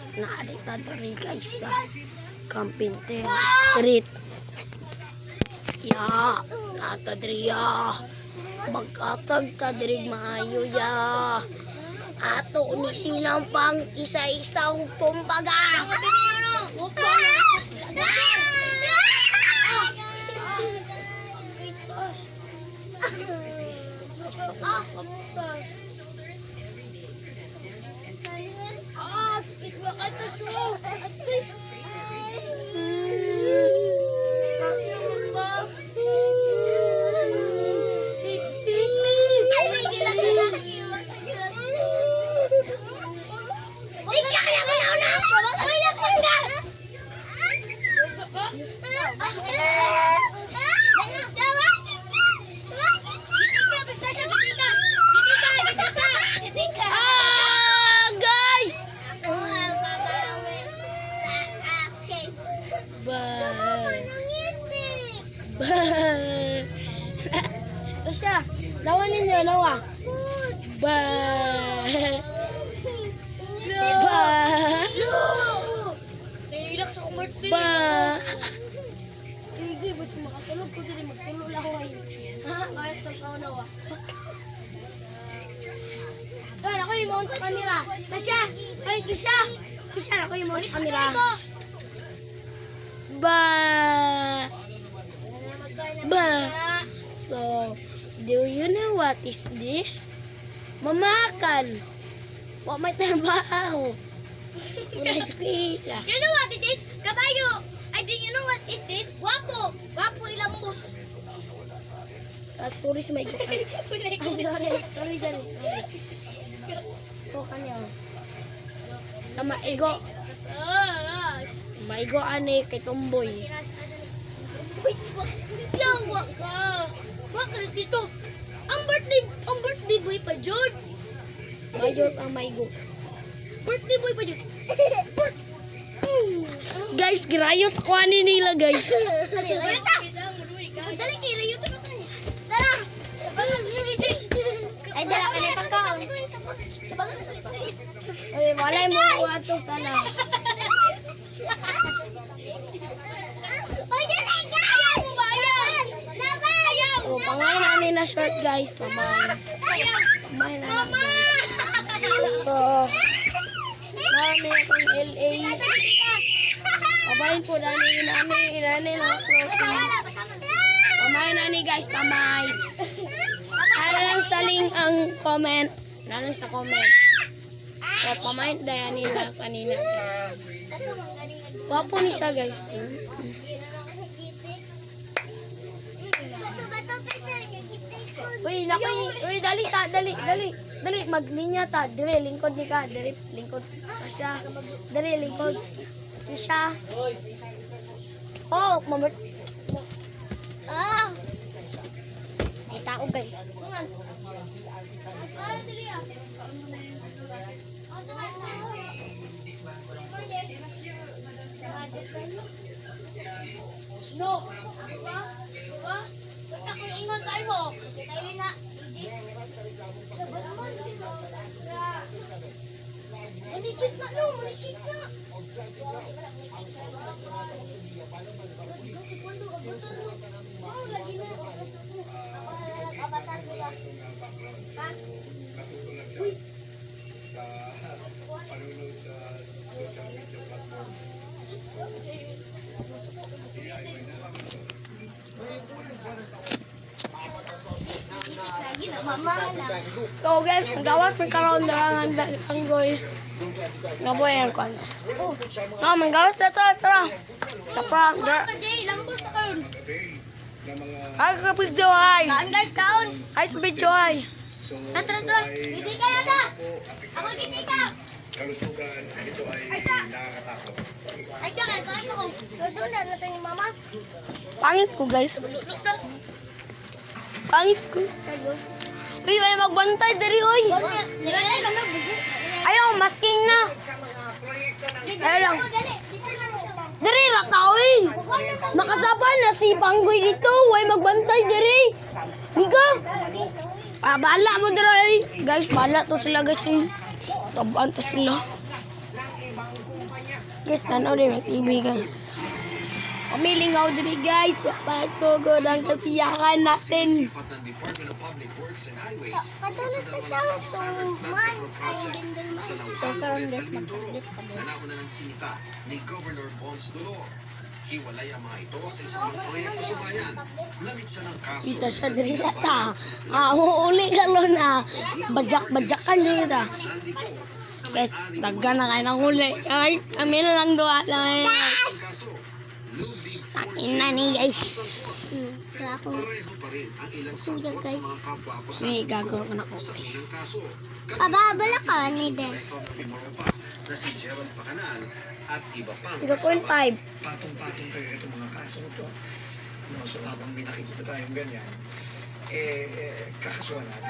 guys, naarita diri guys sa Campinter Street. Ya, nata diri ya. Magkatag ta diri maayo ya. Ato ni silang pang isa-isang tumbaga. Terus ya, lawan ninyo, lawan. Ba. Ba. Naiilak sa kumartin. Ba. Sige, basta makatulog ko din magtulog laway. Ha? Kahit sa kaunawa. Doon, ako yung mount sa camera. Tasya! Ay, Tasya! Tasya, ako yung mount sa camera. Ba. Ba. So, do you know what is this? Mamakal. Wa may trabaho. Wala eskwela. You know what is this? Kabayo. I think you know what is this? Wapo. Wapo ilambos. Sorry sa may sorry. Sorry. Ito kanya. Sa maigo. Maigo ane kay Tomboy. Wait, yawa ka. Bakit dito? Ang birthday boy pa jud. Mayot ang maigo. Birthday boy pa jud. Guys, girayot ako ani nila guys. Rayot ta. Dali kay rayot ta ka. Dala. Ay dala ka na pagkaon. Oy, walay mo ko ato sana. Oh, pamain ani na short guys, pamain. Pamain na. Mama! So, mami akong LA. Pabayin po dani inani na clothing. Pamain ani guys, pamain. Ano lang sa link ang comment. Nalang sa comment. So, pamain dyan nila sa nina. Wapo ni siya guys. Uy, dali, maglinya ta, dire, lingkod ni ka, dire, lingkod, siya, dire, lingkod, siya, oh, mamart, ay tao guys, No. Diba? Sa kung ingon sa mo. Kaili na. Malikit na no, malikit na. so guys, gawas ng karoon na ang goy, nga boy ang kwan, manggawas na to, tara, tapra, Lambos na karon. ay sa video ay, Kaon guys, kaon. ay sa video ay, Tara. Hindi ka na ta. Ako hindi ka. Kalusugan, ito ay nakakatakot. Ay ka, kaon mo ko. Doon na natin ni mama. pangit ko guys, pangit ko, uy, ay magbantay dari oy, Nilay ka na. ayaw, masking na, ayaw lang, dari ratawin, makasabay na si Panggoy dito, way magbantay dari, Miga, bahala mo diri, guys, bahala to sila guys, tabaan to sila. Guys, tanaw din may TV guys. Pamilingaw din guys. Bakit so good ang kasiyahan natin. Sipat ng Department of Public Works and Highways. Katulad na siya, tuman. Ang ganda naman. So karon guys, magpaplit pa guys. Nanako na ng sinita ni Governor Bons Dolo. Hiwalay ang mga ito sa isang proyekto sa bayan. Lamit siya ng kaso. Dito siya diri sa ta. Uli ka lo na. Bajak-bajakan dito ta. Sandy Ko. Guys, dagga na kayo ng huli. Ay, kami na lang gawa lang. Kaso, lubig Takin na ni guys. pareho pa rin ang ilang sakot sa mga kapwa-akusado May gagawin ko na ko sa guys. ilang kaso. Ababala ka ni Den. Ito ng Timoropa na si Gerald Pacanal at iba pang 0.5. patong-patong talaga itong mga kaso ito. No, so habang may nakikita tayong ganyan, kakasuhan natin.